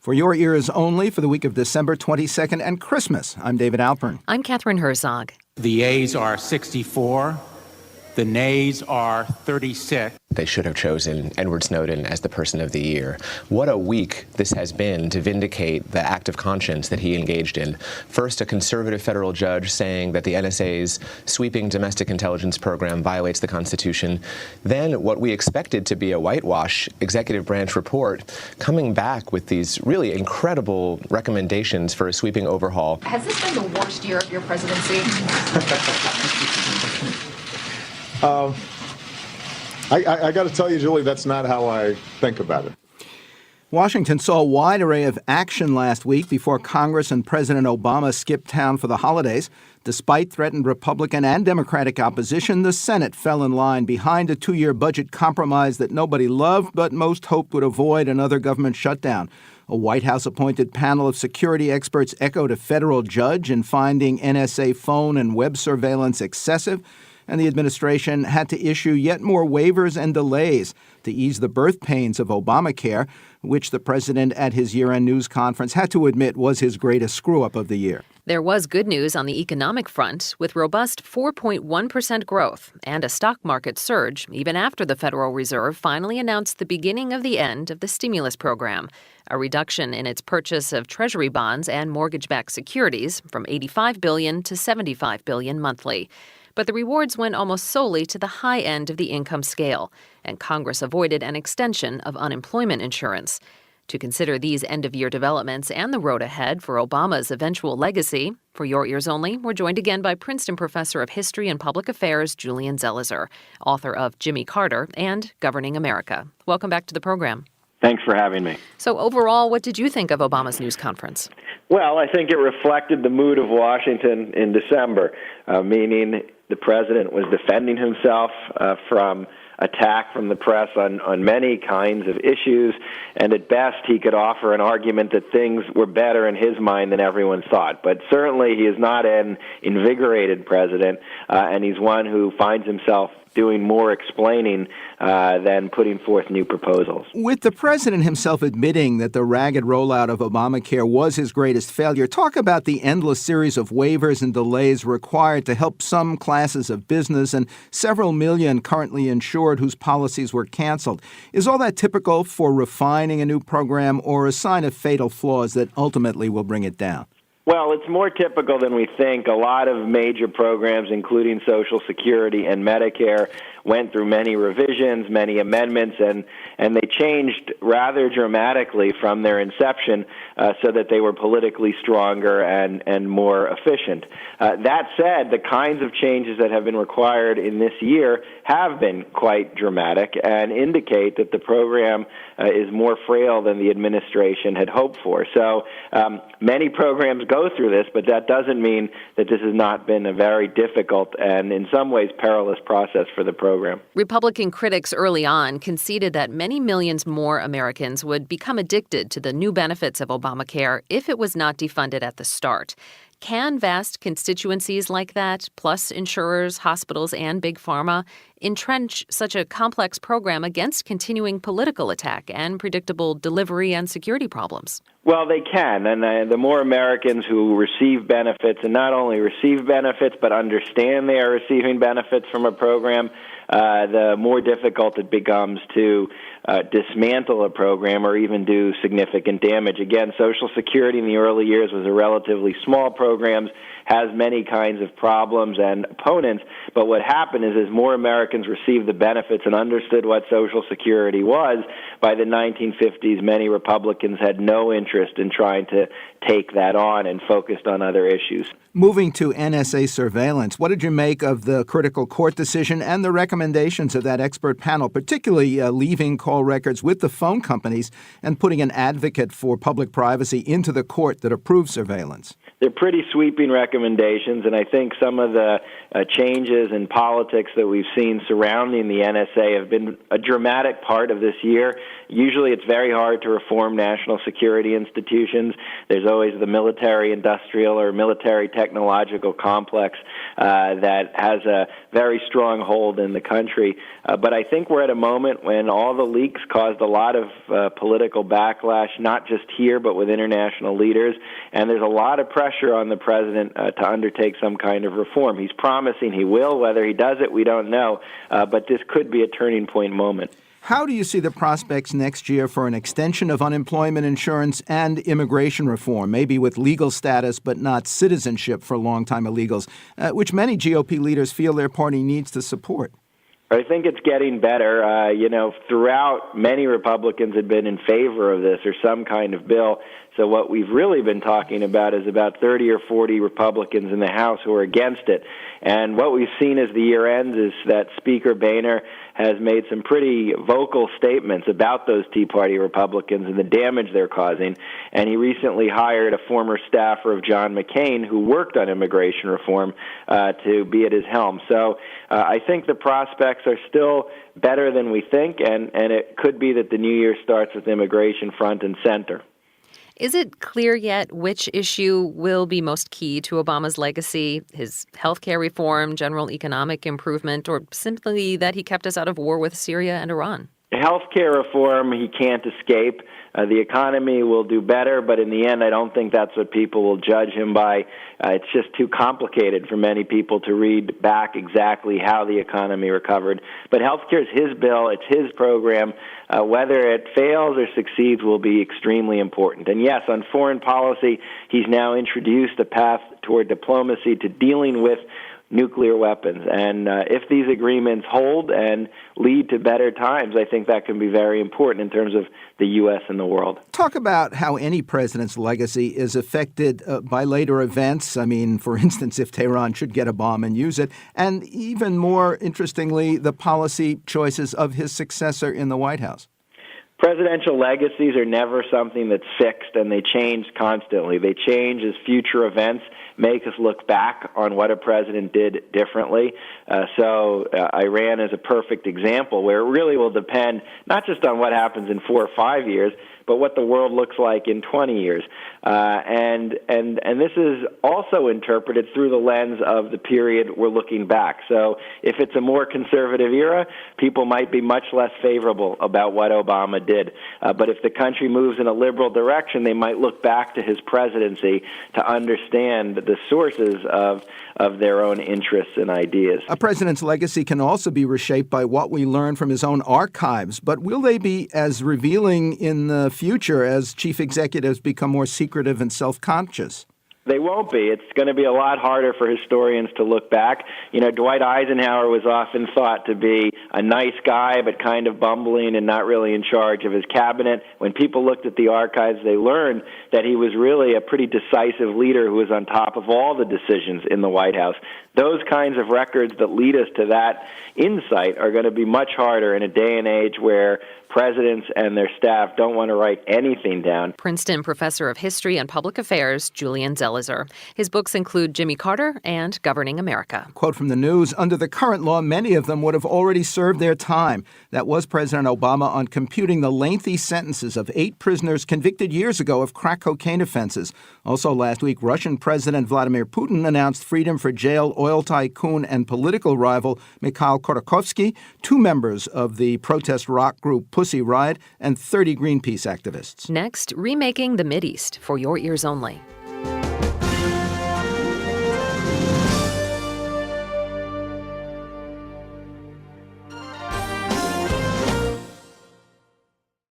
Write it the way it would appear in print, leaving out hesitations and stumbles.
For your ears only for the week of December 22nd and Christmas, I'm David Alpern. I'm Catherine Herzog. The yeas are 64. The nays are 36. They should have chosen Edward Snowden as the person of the year. What a week this has been to vindicate the act of conscience that he engaged in. First, a conservative federal judge saying that the NSA's sweeping domestic intelligence program violates the Constitution. Then what we expected to be a whitewash executive branch report coming back with these really incredible recommendations for a sweeping overhaul. Has this been the worst year of your presidency? I got to tell you, Julie, that's not how I think about it. Washington saw a wide array of action last week before Congress and President Obama skipped town for the holidays. Despite threatened Republican and Democratic opposition, the Senate fell in line behind a two-year budget compromise that nobody loved, but most hoped would avoid another government shutdown. A White House-appointed panel of security experts echoed a federal judge in finding NSA phone and web surveillance excessive, and the administration had to issue yet more waivers and delays to ease the birth pains of Obamacare, which the president at his year-end news conference had to admit was his greatest screw-up of the year. There was good news on the economic front, with robust 4.1% growth and a stock market surge even after the Federal Reserve finally announced the beginning of the end of the stimulus program, a reduction in its purchase of Treasury bonds and mortgage-backed securities from $85 billion to $75 billion monthly. But the rewards went almost solely to the high end of the income scale, and Congress avoided an extension of unemployment insurance. To consider these end-of-year developments and the road ahead for Obama's eventual legacy, for your ears only, we're joined again by Princeton professor of history and public affairs, Julian Zelizer, author of Jimmy Carter and Governing America. Welcome back to the program. Thanks for having me. So overall, what did you think of Obama's news conference? Well, I think it reflected the mood of Washington in December, meaning the president was defending himself from attack from the press on many kinds of issues, and at best he could offer an argument that things were better in his mind than everyone thought. But certainly he is not an invigorated president, and he's one who finds himself doing more explaining than putting forth new proposals. With the president himself admitting that the ragged rollout of Obamacare was his greatest failure, talk about the endless series of waivers and delays required to help some classes of business and several million currently insured whose policies were canceled. Is all that typical for refining a new program or a sign of fatal flaws that ultimately will bring it down? Well, it's more typical than we think. A lot of major programs, including Social Security and Medicare, went through many revisions, many amendments, and they changed rather dramatically from their inception so that they were politically stronger and more efficient. That said, the kinds of changes that have been required in this year have been quite dramatic and indicate that the program is more frail than the administration had hoped for. So many programs go through this, but that doesn't mean that this has not been a very difficult and in some ways perilous process for the program. Republican critics early on conceded that many millions more Americans would become addicted to the new benefits of Obamacare if it was not defunded at the start. Can vast constituencies like that, plus insurers, hospitals, and big pharma, entrench such a complex program against continuing political attack and predictable delivery and security problems? Well, they can, and the more Americans who receive benefits, and not only receive benefits, but understand they are receiving benefits from a program, the more difficult it becomes to dismantle a program or even do significant damage. Again, Social Security in the early years was a relatively small program, has many kinds of problems and opponents, but what happened is as more Americans received the benefits and understood what Social Security was, by the 1950s, many Republicans had no interest in trying to take that on and focused on other issues. Moving to NSA surveillance, what did you make of the critical court decision and the recommendations of that expert panel, particularly leaving call records with the phone companies and putting an advocate for public privacy into the court that approves surveillance? They're pretty sweeping recommendations, and I think some of the changes in politics that we've seen surrounding the NSA have been a dramatic part of this year. Usually it's very hard to reform national security institutions. There's always the military-industrial or military-technological complex that has a very strong hold in the country. But I think we're at a moment when all the leaks caused a lot of political backlash, not just here but with international leaders, and there's a lot of pressure on the president to undertake some kind of reform. He's promising he will. Whether he does it, we don't know. But this could be a turning point moment. How do you see the prospects next year for an extension of unemployment insurance and immigration reform, maybe with legal status but not citizenship for longtime illegals, which many GOP leaders feel their party needs to support? I think it's getting better. Throughout, many Republicans have been in favor of this or some kind of bill. So what we've really been talking about is about 30 or 40 Republicans in the House who are against it. And what we've seen as the year ends is that Speaker Boehner has made some pretty vocal statements about those Tea Party Republicans and the damage they're causing. And he recently hired a former staffer of John McCain who worked on immigration reform to be at his helm. So I think the prospects are still better than we think, and it could be that the new year starts with immigration front and center. Is it clear yet which issue will be most key to Obama's legacy? His healthcare reform, general economic improvement, or simply that he kept us out of war with Syria and Iran? Healthcare reform, he can't escape. The economy will do better, but in the end, I don't think that's what people will judge him by. It's just too complicated for many people to read back exactly how the economy recovered. But healthcare is his bill. It's his program. Whether it fails or succeeds will be extremely important. And yes, on foreign policy, he's now introduced a path toward diplomacy to dealing with nuclear weapons. And if these agreements hold and lead to better times, I think that can be very important in terms of the U.S. and the world. Talk about how any president's legacy is affected by later events. I mean, for instance, if Tehran should get a bomb and use it, and even more interestingly, the policy choices of his successor in the White House. Presidential legacies are never something that's fixed, and they change constantly. They change as future events make us look back on what a president did differently. Iran is a perfect example where it really will depend not just on what happens in 4 or 5 years, but what the world looks like in 20 years. And this is also interpreted through the lens of the period we're looking back. So if it's a more conservative era, people might be much less favorable about what Obama did. But if the country moves in a liberal direction, they might look back to his presidency to understand the sources of their own interests and ideas. A president's legacy can also be reshaped by what we learn from his own archives, but will they be as revealing in the future as chief executives become more secretive and self-conscious? They won't be. It's going to be a lot harder for historians to look back. Dwight Eisenhower was often thought to be a nice guy, but kind of bumbling and not really in charge of his cabinet. When people looked at the archives, they learned that he was really a pretty decisive leader who was on top of all the decisions in the White House. Those kinds of records that lead us to that insight are going to be much harder in a day and age where presidents and their staff don't want to write anything down. Princeton professor of history and public affairs, Julian Zelizer. His books include Jimmy Carter and Governing America. Quote from the news, under the current law, many of them would have already served their time. That was President Obama on computing the lengthy sentences of 8 prisoners convicted years ago of crack cocaine offenses. Also last week, Russian President Vladimir Putin announced freedom for jailed oil tycoon and political rival Mikhail Khodorkovsky, 2 members of the protest rock group Pussy Riot, and 30 Greenpeace activists. Next, remaking the Mideast for your ears only.